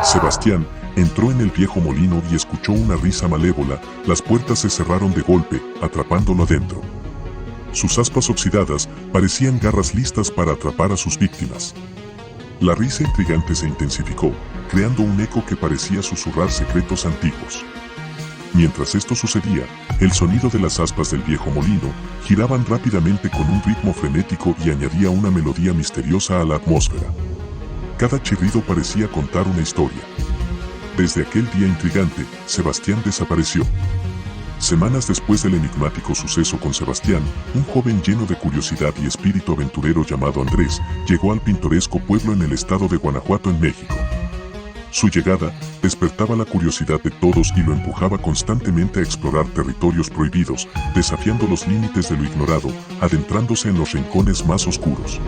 Sebastián entró en el viejo molino y escuchó una risa malévola. Las puertas se cerraron de golpe, atrapándolo adentro. Sus aspas oxidadas parecían garras listas para atrapar a sus víctimas. La risa intrigante se intensificó, creando un eco que parecía susurrar secretos antiguos. Mientras esto sucedía, el sonido de las aspas del viejo molino giraban rápidamente con un ritmo frenético y añadía una melodía misteriosa a la atmósfera. Cada chirrido parecía contar una historia. Desde aquel día intrigante, Sebastián desapareció. Semanas después del enigmático suceso con Sebastián, un joven lleno de curiosidad y espíritu aventurero llamado Andrés llegó al pintoresco pueblo en el estado de Guanajuato, en México. Su llegada despertaba la curiosidad de todos y lo empujaba constantemente a explorar territorios prohibidos, desafiando los límites de lo ignorado, adentrándose en los rincones más oscuros.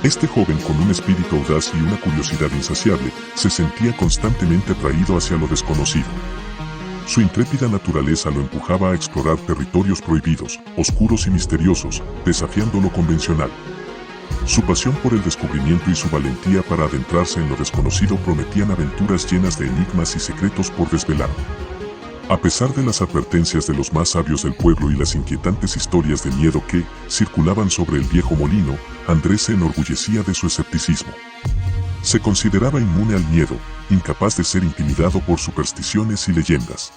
Este joven, con un espíritu audaz y una curiosidad insaciable, se sentía constantemente atraído hacia lo desconocido. Su intrépida naturaleza lo empujaba a explorar territorios prohibidos, oscuros y misteriosos, desafiando lo convencional. Su pasión por el descubrimiento y su valentía para adentrarse en lo desconocido prometían aventuras llenas de enigmas y secretos por desvelar. A pesar de las advertencias de los más sabios del pueblo y las inquietantes historias de miedo que circulaban sobre el viejo molino, Andrés se enorgullecía de su escepticismo. Se consideraba inmune al miedo, incapaz de ser intimidado por supersticiones y leyendas.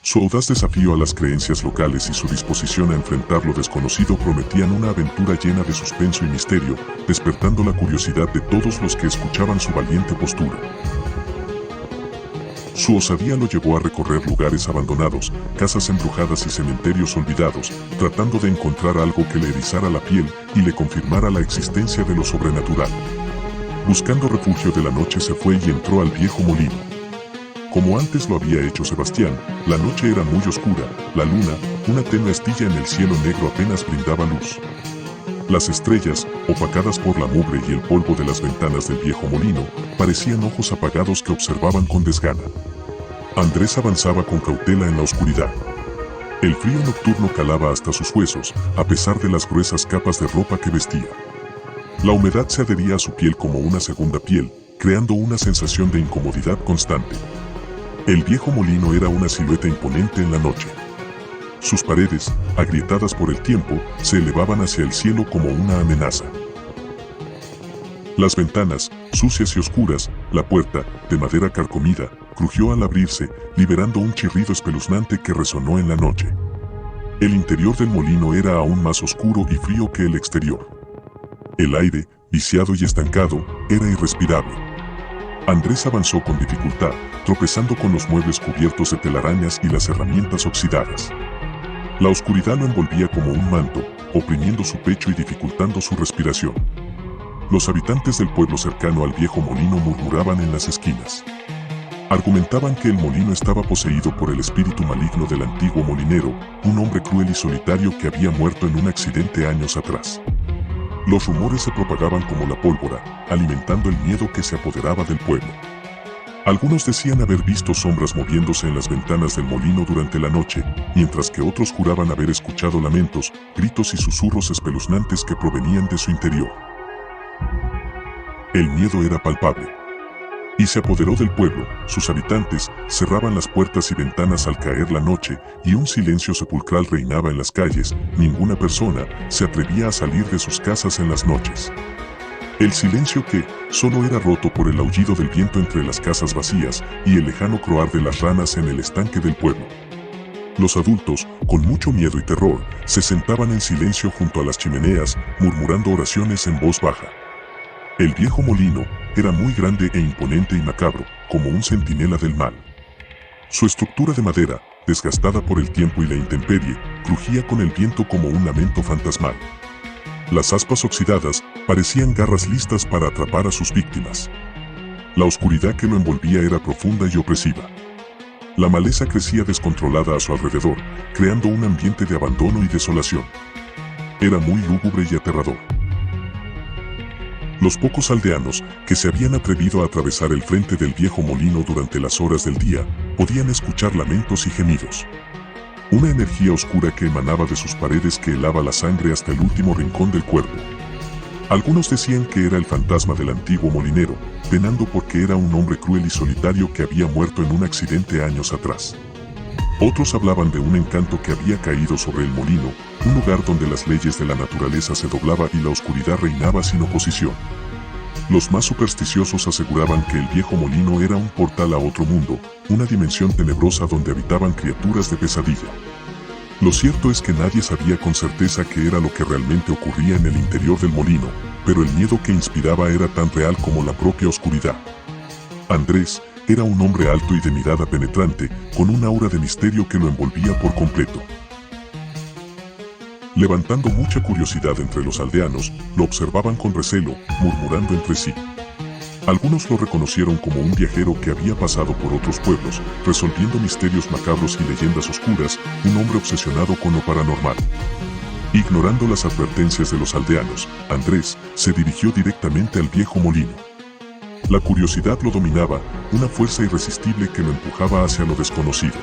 Su audaz desafío a las creencias locales y su disposición a enfrentar lo desconocido prometían una aventura llena de suspenso y misterio, despertando la curiosidad de todos los que escuchaban su valiente postura. Su osadía lo llevó a recorrer lugares abandonados, casas embrujadas y cementerios olvidados, tratando de encontrar algo que le erizara la piel y le confirmara la existencia de lo sobrenatural. Buscando refugio de la noche se fue y entró al viejo molino. Como antes lo había hecho Sebastián, la noche era muy oscura, la luna, una tenue astilla en el cielo negro, apenas brindaba luz. Las estrellas, opacadas por la mugre y el polvo de las ventanas del viejo molino, parecían ojos apagados que observaban con desgana. Andrés avanzaba con cautela en la oscuridad. El frío nocturno calaba hasta sus huesos, a pesar de las gruesas capas de ropa que vestía. La humedad se adhería a su piel como una segunda piel, creando una sensación de incomodidad constante. El viejo molino era una silueta imponente en la noche. Sus paredes, agrietadas por el tiempo, se elevaban hacia el cielo como una amenaza. Las ventanas, sucias y oscuras, la puerta, de madera carcomida, crujió al abrirse, liberando un chirrido espeluznante que resonó en la noche. El interior del molino era aún más oscuro y frío que el exterior. El aire, viciado y estancado, era irrespirable. Andrés avanzó con dificultad, tropezando con los muebles cubiertos de telarañas y las herramientas oxidadas. La oscuridad lo envolvía como un manto, oprimiendo su pecho y dificultando su respiración. Los habitantes del pueblo cercano al viejo molino murmuraban en las esquinas. Argumentaban que el molino estaba poseído por el espíritu maligno del antiguo molinero, un hombre cruel y solitario que había muerto en un accidente años atrás. Los rumores se propagaban como la pólvora, alimentando el miedo que se apoderaba del pueblo. Algunos decían haber visto sombras moviéndose en las ventanas del molino durante la noche, mientras que otros juraban haber escuchado lamentos, gritos y susurros espeluznantes que provenían de su interior. El miedo era palpable. Y se apoderó del pueblo. Sus habitantes cerraban las puertas y ventanas al caer la noche, y un silencio sepulcral reinaba en las calles. Ninguna persona se atrevía a salir de sus casas en las noches. El silencio que solo era roto por el aullido del viento entre las casas vacías y el lejano croar de las ranas en el estanque del pueblo. Los adultos, con mucho miedo y terror, se sentaban en silencio junto a las chimeneas, murmurando oraciones en voz baja. El viejo molino era muy grande e imponente y macabro, como un centinela del mal. Su estructura de madera, desgastada por el tiempo y la intemperie, crujía con el viento como un lamento fantasmal. Las aspas oxidadas parecían garras listas para atrapar a sus víctimas. La oscuridad que lo envolvía era profunda y opresiva. La maleza crecía descontrolada a su alrededor, creando un ambiente de abandono y desolación. Era muy lúgubre y aterrador. Los pocos aldeanos que se habían atrevido a atravesar el frente del viejo molino durante las horas del día podían escuchar lamentos y gemidos. Una energía oscura que emanaba de sus paredes que helaba la sangre hasta el último rincón del cuerpo. Algunos decían que era el fantasma del antiguo molinero, penando porque era un hombre cruel y solitario que había muerto en un accidente años atrás. Otros hablaban de un encanto que había caído sobre el molino, un lugar donde las leyes de la naturaleza se doblaban y la oscuridad reinaba sin oposición. Los más supersticiosos aseguraban que el viejo molino era un portal a otro mundo, una dimensión tenebrosa donde habitaban criaturas de pesadilla. Lo cierto es que nadie sabía con certeza qué era lo que realmente ocurría en el interior del molino, pero el miedo que inspiraba era tan real como la propia oscuridad. Andrés era un hombre alto y de mirada penetrante, con un aura de misterio que lo envolvía por completo. Levantando mucha curiosidad entre los aldeanos, lo observaban con recelo, murmurando entre sí. Algunos lo reconocieron como un viajero que había pasado por otros pueblos, resolviendo misterios macabros y leyendas oscuras, un hombre obsesionado con lo paranormal. Ignorando las advertencias de los aldeanos, Andrés se dirigió directamente al viejo molino. La curiosidad lo dominaba, una fuerza irresistible que lo empujaba hacia lo desconocido.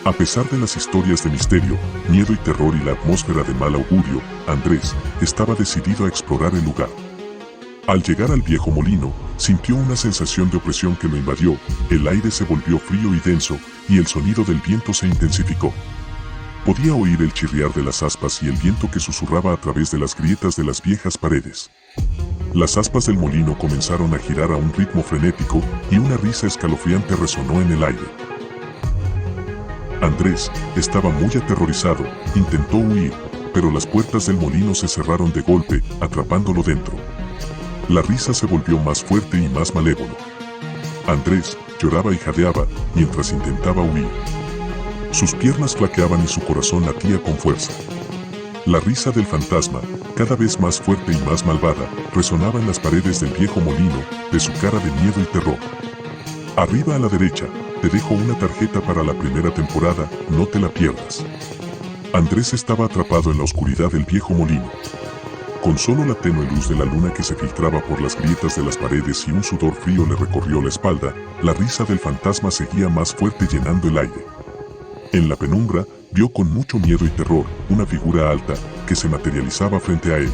A pesar de las historias de misterio, miedo y terror y la atmósfera de mal augurio, Andrés estaba decidido a explorar el lugar. Al llegar al viejo molino, sintió una sensación de opresión que lo invadió, el aire se volvió frío y denso, y el sonido del viento se intensificó. Podía oír el chirriar de las aspas y el viento que susurraba a través de las grietas de las viejas paredes. Las aspas del molino comenzaron a girar a un ritmo frenético, y una risa escalofriante resonó en el aire. Andrés estaba muy aterrorizado, intentó huir, pero las puertas del molino se cerraron de golpe, atrapándolo dentro. La risa se volvió más fuerte y más malévolo. Andrés lloraba y jadeaba mientras intentaba huir. Sus piernas flaqueaban y su corazón latía con fuerza. La risa del fantasma, cada vez más fuerte y más malvada, resonaba en las paredes del viejo molino, de su cara de miedo y terror. Arriba a la derecha, te dejo una tarjeta para la primera temporada, no te la pierdas. Andrés estaba atrapado en la oscuridad del viejo molino. Con solo la tenue luz de la luna que se filtraba por las grietas de las paredes y un sudor frío le recorrió la espalda, la risa del fantasma seguía más fuerte llenando el aire. En la penumbra, vio con mucho miedo y terror una figura alta que se materializaba frente a él.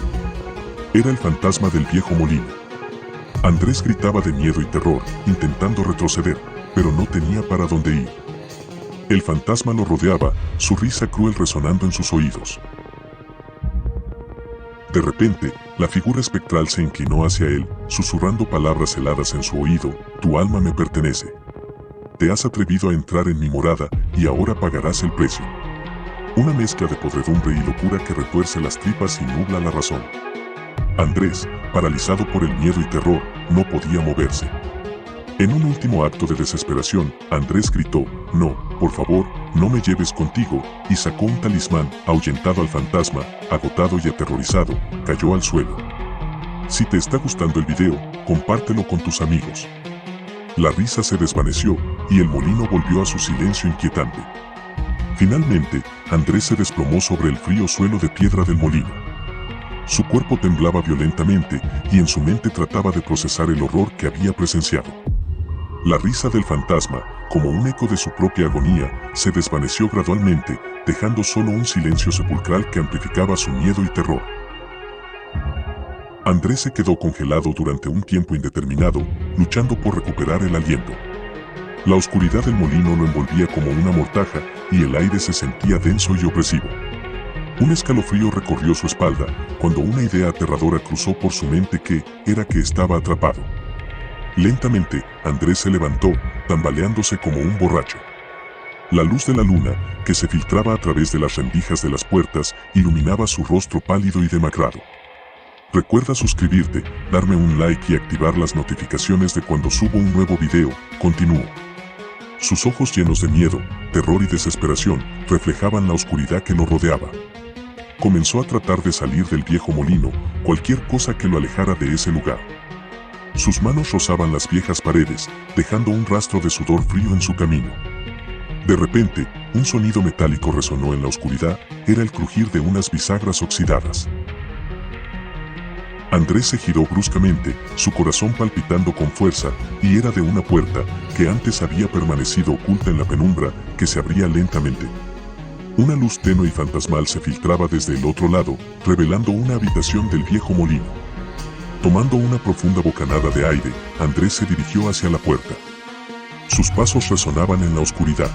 Era el fantasma del viejo molino. Andrés gritaba de miedo y terror, intentando retroceder, pero no tenía para dónde ir. El fantasma lo rodeaba, su risa cruel resonando en sus oídos. De repente, la figura espectral se inclinó hacia él, susurrando palabras heladas en su oído: «Tu alma me pertenece. Te has atrevido a entrar en mi morada, y ahora pagarás el precio». Una mezcla de podredumbre y locura que retuerce las tripas y nubla la razón. Andrés, paralizado por el miedo y terror, no podía moverse. En un último acto de desesperación, Andrés gritó: «No, por favor, no me lleves contigo», y sacó un talismán. Ahuyentado al fantasma, agotado y aterrorizado, cayó al suelo. Si te está gustando el video, compártelo con tus amigos. La risa se desvaneció, y el molino volvió a su silencio inquietante. Finalmente, Andrés se desplomó sobre el frío suelo de piedra del molino. Su cuerpo temblaba violentamente, y en su mente trataba de procesar el horror que había presenciado. La risa del fantasma, como un eco de su propia agonía, se desvaneció gradualmente, dejando solo un silencio sepulcral que amplificaba su miedo y terror. Andrés se quedó congelado durante un tiempo indeterminado, luchando por recuperar el aliento. La oscuridad del molino lo envolvía como una mortaja, y el aire se sentía denso y opresivo. Un escalofrío recorrió su espalda, cuando una idea aterradora cruzó por su mente: que estaba atrapado. Lentamente, Andrés se levantó, tambaleándose como un borracho. La luz de la luna, que se filtraba a través de las rendijas de las puertas, iluminaba su rostro pálido y demacrado. Recuerda suscribirte, darme un like y activar las notificaciones de cuando subo un nuevo video. Continuó. Sus ojos llenos de miedo, terror y desesperación reflejaban la oscuridad que lo rodeaba. Comenzó a tratar de salir del viejo molino, cualquier cosa que lo alejara de ese lugar. Sus manos rozaban las viejas paredes, dejando un rastro de sudor frío en su camino. De repente, un sonido metálico resonó en la oscuridad. Era el crujir de unas bisagras oxidadas. Andrés se giró bruscamente, su corazón palpitando con fuerza, y era de una puerta, que antes había permanecido oculta en la penumbra, que se abría lentamente. Una luz tenue y fantasmal se filtraba desde el otro lado, revelando una habitación del viejo molino. Tomando una profunda bocanada de aire, Andrés se dirigió hacia la puerta. Sus pasos resonaban en la oscuridad.